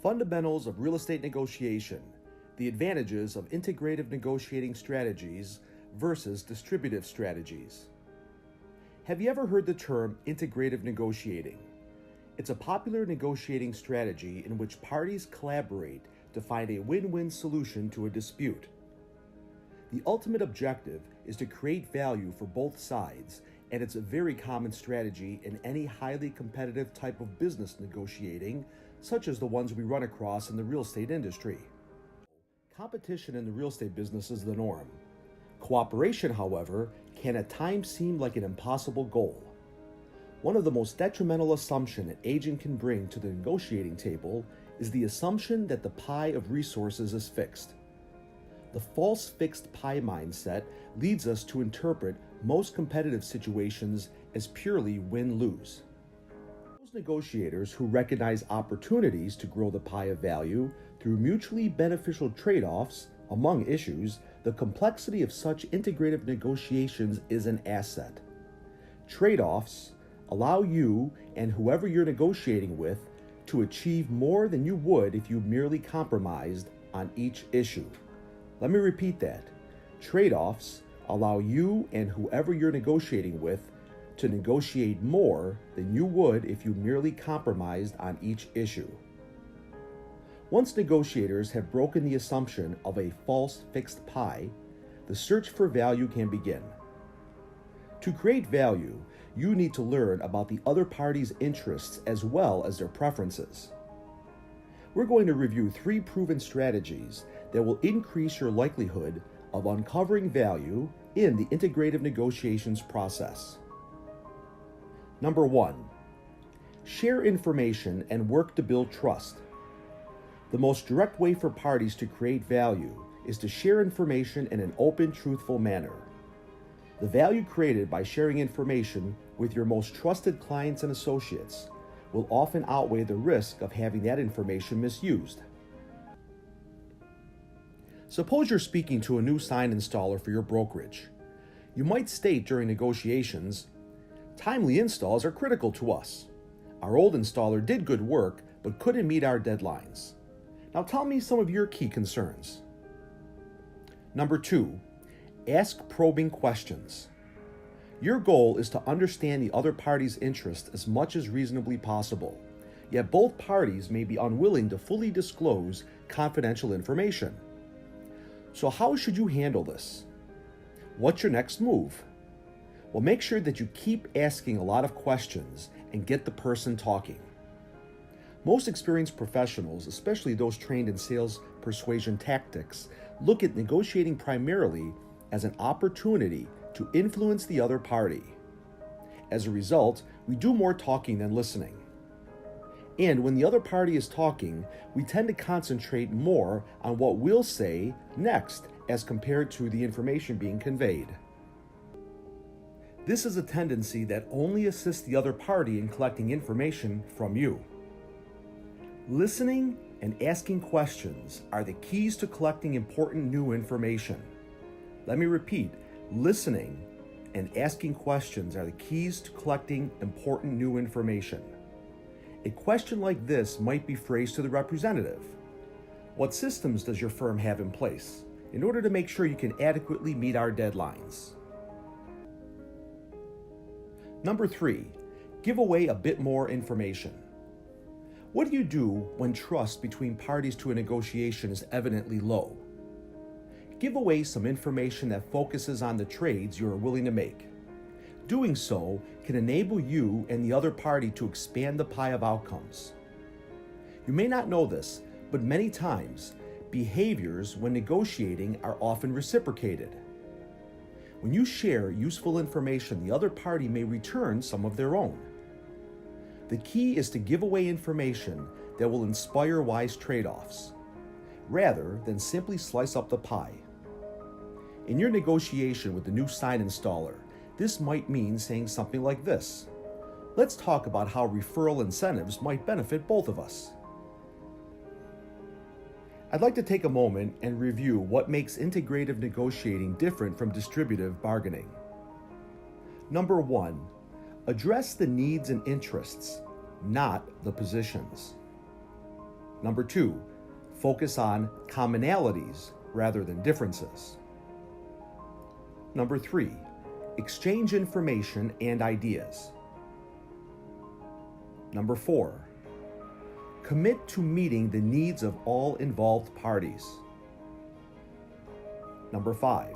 Fundamentals of real estate negotiation, the advantages of integrative negotiating strategies versus distributive strategies. Have you ever heard the term integrative negotiating? It's a popular negotiating strategy in which parties collaborate to find a win-win solution to a dispute. The ultimate objective is to create value for both sides, and it's a very common strategy in any highly competitive type of business negotiating, such as the ones we run across in the real estate industry. Competition in the real estate business is the norm. Cooperation, however, can at times seem like an impossible goal. One of the most detrimental assumptions an agent can bring to the negotiating table is the assumption that the pie of resources is fixed. The false fixed pie mindset leads us to interpret most competitive situations as purely win-lose. Those negotiators who recognize opportunities to grow the pie of value through mutually beneficial trade-offs among issues, the complexity of such integrative negotiations is an asset. Trade-offs allow you and whoever you're negotiating with to achieve more than you would if you merely compromised on each issue. Let me repeat that. Trade-offs allow you and whoever you're negotiating with to negotiate more than you would if you merely compromised on each issue. Once negotiators have broken the assumption of a false fixed pie, the search for value can begin. To create value, you need to learn about the other party's interests as well as their preferences. We're going to review 3 proven strategies that will increase your likelihood of uncovering value in the integrative negotiations process. Number 1, share information and work to build trust. The most direct way for parties to create value is to share information in an open, truthful manner. The value created by sharing information with your most trusted clients and associates will often outweigh the risk of having that information misused. Suppose you're speaking to a new sign installer for your brokerage. You might state during negotiations, "Timely installs are critical to us. Our old installer did good work but couldn't meet our deadlines. Now tell me some of your key concerns." Number 2, ask probing questions. Your goal is to understand the other party's interest as much as reasonably possible, yet both parties may be unwilling to fully disclose confidential information. So how should you handle this? What's your next move? Well, make sure that you keep asking a lot of questions and get the person talking. Most experienced professionals, especially those trained in sales persuasion tactics, look at negotiating primarily as an opportunity to influence the other party. As a result, we do more talking than listening. And when the other party is talking, we tend to concentrate more on what we'll say next as compared to the information being conveyed. This is a tendency that only assists the other party in collecting information from you. Listening and asking questions are the keys to collecting important new information. Let me repeat, listening and asking questions are the keys to collecting important new information. A question like this might be phrased to the representative. What systems does your firm have in place in order to make sure you can adequately meet our deadlines? Number 3, give away a bit more information. What do you do when trust between parties to a negotiation is evidently low? Give away some information that focuses on the trades you are willing to make. Doing so can enable you and the other party to expand the pie of outcomes. You may not know this, but many times, behaviors when negotiating are often reciprocated. When you share useful information, the other party may return some of their own. The key is to give away information that will inspire wise trade-offs, rather than simply slice up the pie. In your negotiation with the new sign installer, this might mean saying something like this: "Let's talk about how referral incentives might benefit both of us." I'd like to take a moment and review what makes integrative negotiating different from distributive bargaining. Number 1, address the needs and interests, not the positions. Number 2, focus on commonalities rather than differences. Number 3, exchange information and ideas. Number 4, commit to meeting the needs of all involved parties. Number 5,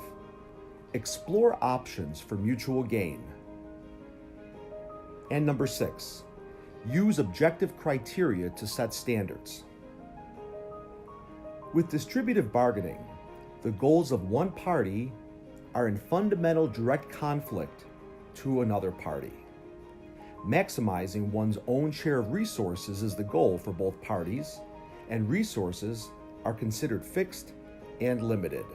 explore options for mutual gain. And number 6, use objective criteria to set standards. With distributive bargaining, the goals of one party are in fundamental direct conflict to another party. Maximizing one's own share of resources is the goal for both parties, and resources are considered fixed and limited.